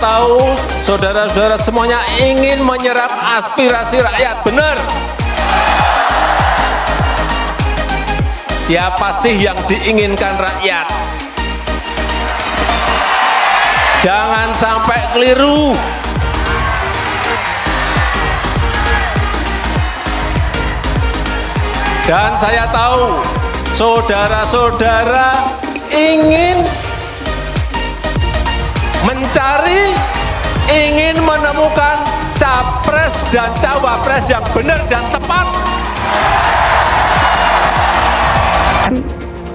Tahu saudara-saudara semuanya ingin menyerap aspirasi rakyat, benar. Siapa sih yang diinginkan rakyat? Jangan sampai keliru. Dan saya tahu saudara-saudara ingin mencari, ingin menemukan capres dan cawapres yang benar dan tepat.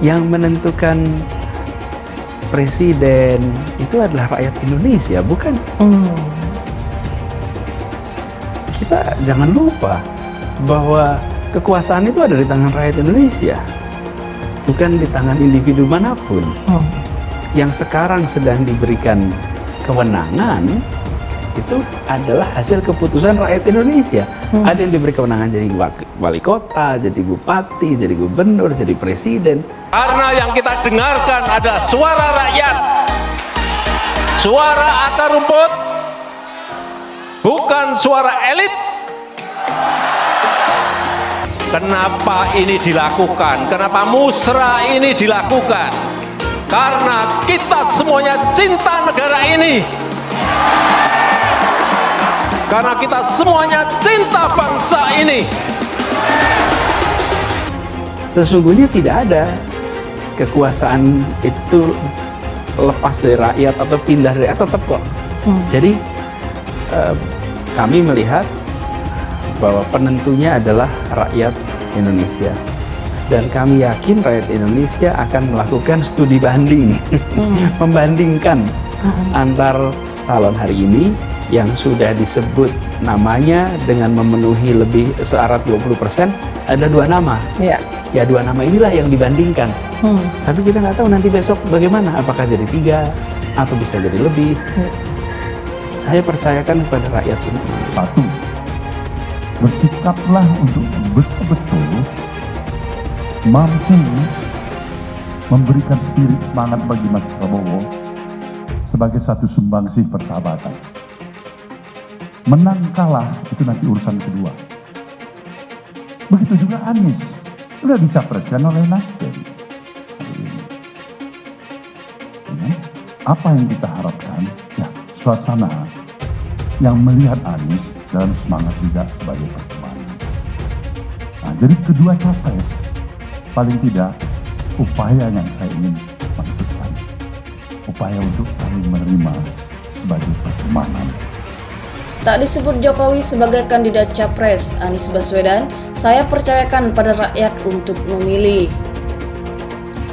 Yang menentukan presiden itu adalah rakyat Indonesia, bukan? Kita jangan lupa bahwa kekuasaan itu ada di tangan rakyat Indonesia, bukan di tangan individu manapun. Yang sekarang sedang diberikan kewenangan itu adalah hasil keputusan rakyat Indonesia. Ada yang diberi kewenangan jadi wali kota, jadi bupati, jadi gubernur, jadi presiden. Karena yang kita dengarkan ada suara rakyat, suara akar rumput, bukan suara elit. Kenapa ini dilakukan? Kenapa musrah ini dilakukan? Karena kita semuanya cinta negara ini. Karena kita semuanya cinta bangsa ini. Sesungguhnya tidak ada kekuasaan itu lepas dari rakyat atau pindah dari rakyat, tetap kok. Jadi kami melihat bahwa penentunya adalah rakyat Indonesia. Dan kami yakin rakyat Indonesia akan melakukan studi banding, membandingkan antar calon hari ini yang sudah disebut namanya dengan memenuhi lebih syarat 20%, ada 2 nama. Ya 2 nama inilah yang dibandingkan. Tapi kita nggak tahu nanti besok bagaimana, apakah jadi 3 atau bisa jadi lebih. Saya percayakan kepada rakyat ini. Satu, bersikaplah untuk betul-betul mampu memberikan spirit semangat bagi Mas Prabowo sebagai satu sumbangsih persahabatan. Menang kalah itu nanti urusan kedua. Begitu juga Anies sudah dicapreskan oleh Nasdem. Apa yang kita harapkan? Ya, suasana yang melihat Anies dalam semangat juga sebagai pertemuan. Nah, jadi kedua capres paling tidak upaya yang saya ingin maksudkan, upaya untuk saling menerima sebagai pertemanan. Tak disebut Jokowi sebagai kandidat capres, Anies Baswedan, saya percayakan pada rakyat untuk memilih.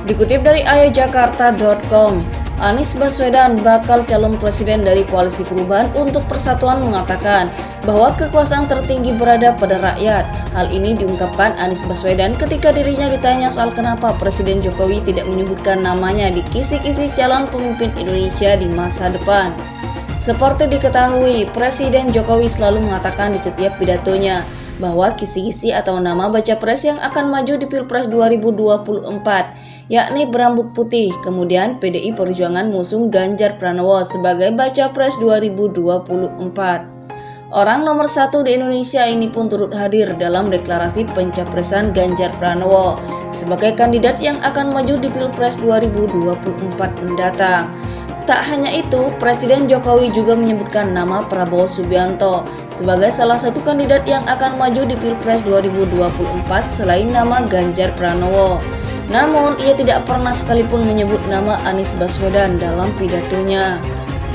Dikutip dari ayojakarta.com, Anies Baswedan bakal calon presiden dari Koalisi Perubahan untuk Persatuan mengatakan bahwa kekuasaan tertinggi berada pada rakyat. Hal ini diungkapkan Anies Baswedan ketika dirinya ditanya soal kenapa Presiden Jokowi tidak menyebutkan namanya di kisi-kisi calon pemimpin Indonesia di masa depan. Seperti diketahui, Presiden Jokowi selalu mengatakan di setiap pidatonya bahwa kisi-kisi atau nama baca pres yang akan maju di Pilpres 2024 yakni berambut putih. Kemudian PDI Perjuangan mengusung Ganjar Pranowo sebagai baca pres 2024. Orang nomor 1 di Indonesia ini pun turut hadir dalam deklarasi pencapresan Ganjar Pranowo sebagai kandidat yang akan maju di Pilpres 2024 mendatang. Tak hanya itu, Presiden Jokowi juga menyebutkan nama Prabowo Subianto sebagai salah satu kandidat yang akan maju di Pilpres 2024 selain nama Ganjar Pranowo. Namun, ia tidak pernah sekalipun menyebut nama Anies Baswedan dalam pidatonya.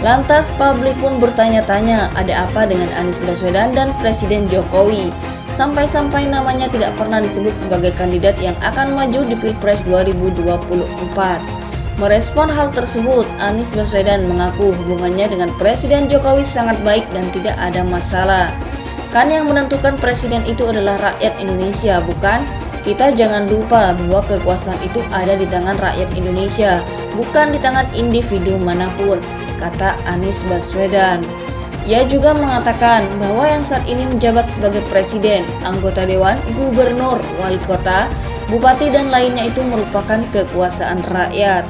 Lantas, publik pun bertanya-tanya ada apa dengan Anies Baswedan dan Presiden Jokowi, sampai-sampai namanya tidak pernah disebut sebagai kandidat yang akan maju di Pilpres 2024. Merespon hal tersebut, Anies Baswedan mengaku hubungannya dengan Presiden Jokowi sangat baik dan tidak ada masalah. Kan yang menentukan presiden itu adalah rakyat Indonesia, bukan? Kita jangan lupa bahwa kekuasaan itu ada di tangan rakyat Indonesia, bukan di tangan individu manapun, kata Anies Baswedan. Ia juga mengatakan bahwa yang saat ini menjabat sebagai presiden, anggota dewan, gubernur, wali kota, bupati dan lainnya itu merupakan kekuasaan rakyat.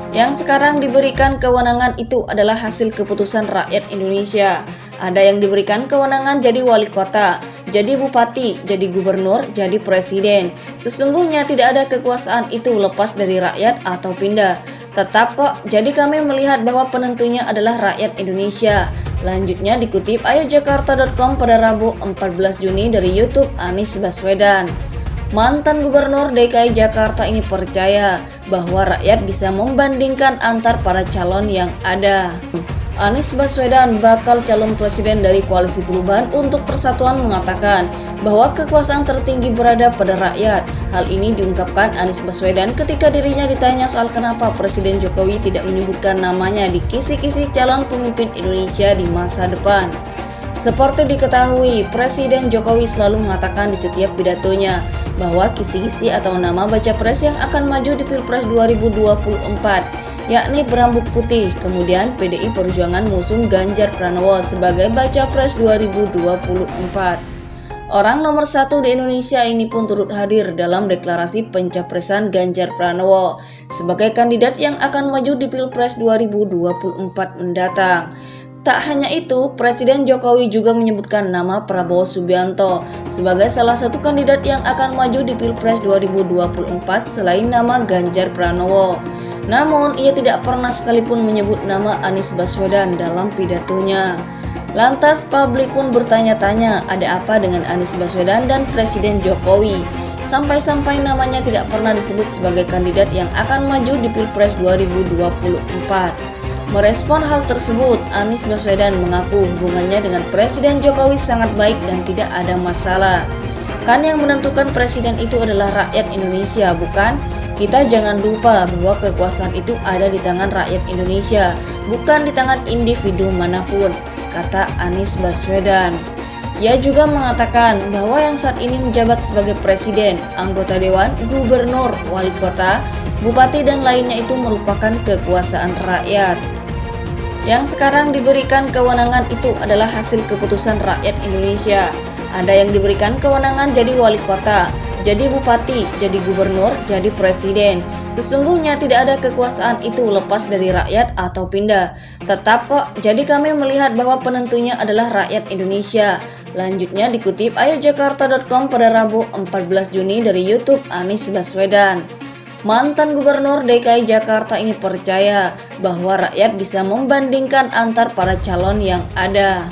Yang sekarang diberikan kewenangan itu adalah hasil keputusan rakyat Indonesia. Ada yang diberikan kewenangan jadi wali kota, jadi bupati, jadi gubernur, jadi presiden. Sesungguhnya tidak ada kekuasaan itu lepas dari rakyat atau pindah. Tetap kok, jadi kami melihat bahwa penentunya adalah rakyat Indonesia. Lanjutnya dikutip ayojakarta.com pada Rabu 14 Juni dari YouTube Anies Baswedan. Mantan Gubernur DKI Jakarta ini percaya bahwa rakyat bisa membandingkan antar para calon yang ada. Anies Baswedan, bakal calon presiden dari Koalisi Perubahan untuk Persatuan, mengatakan bahwa kekuasaan tertinggi berada pada rakyat. Hal ini diungkapkan Anies Baswedan ketika dirinya ditanya soal kenapa Presiden Jokowi tidak menyebutkan namanya di kisi-kisi calon pemimpin Indonesia di masa depan. Seperti diketahui, Presiden Jokowi selalu mengatakan di setiap pidatonya bahwa kisi-kisi atau nama baca pres yang akan maju di Pilpres 2024, yakni berambut putih. Kemudian PDI Perjuangan mengusung Ganjar Pranowo sebagai baca pres 2024. Orang nomor 1 di Indonesia ini pun turut hadir dalam deklarasi pencapresan Ganjar Pranowo sebagai kandidat yang akan maju di Pilpres 2024 mendatang. Tak hanya itu, Presiden Jokowi juga menyebutkan nama Prabowo Subianto sebagai salah satu kandidat yang akan maju di Pilpres 2024 selain nama Ganjar Pranowo. Namun, ia tidak pernah sekalipun menyebut nama Anies Baswedan dalam pidatonya. Lantas, publik pun bertanya-tanya ada apa dengan Anies Baswedan dan Presiden Jokowi. Sampai-sampai namanya tidak pernah disebut sebagai kandidat yang akan maju di Pilpres 2024. Merespon hal tersebut, Anies Baswedan mengaku hubungannya dengan Presiden Jokowi sangat baik dan tidak ada masalah. Kan yang menentukan presiden itu adalah rakyat Indonesia, bukan? Kita jangan lupa bahwa kekuasaan itu ada di tangan rakyat Indonesia, bukan di tangan individu manapun, kata Anies Baswedan. Ia juga mengatakan bahwa yang saat ini menjabat sebagai presiden, anggota dewan, gubernur, wali kota, bupati dan lainnya itu merupakan kekuasaan rakyat. Yang sekarang diberikan kewenangan itu adalah hasil keputusan rakyat Indonesia. Ada yang diberikan kewenangan jadi wali kota, jadi bupati, jadi gubernur, jadi presiden. Sesungguhnya tidak ada kekuasaan itu lepas dari rakyat atau pindah. Tetap kok, jadi kami melihat bahwa penentunya adalah rakyat Indonesia. Lanjutnya dikutip ayojakarta.com pada Rabu 14 Juni dari YouTube Anies Baswedan. Mantan Gubernur DKI Jakarta ini percaya bahwa rakyat bisa membandingkan antar para calon yang ada.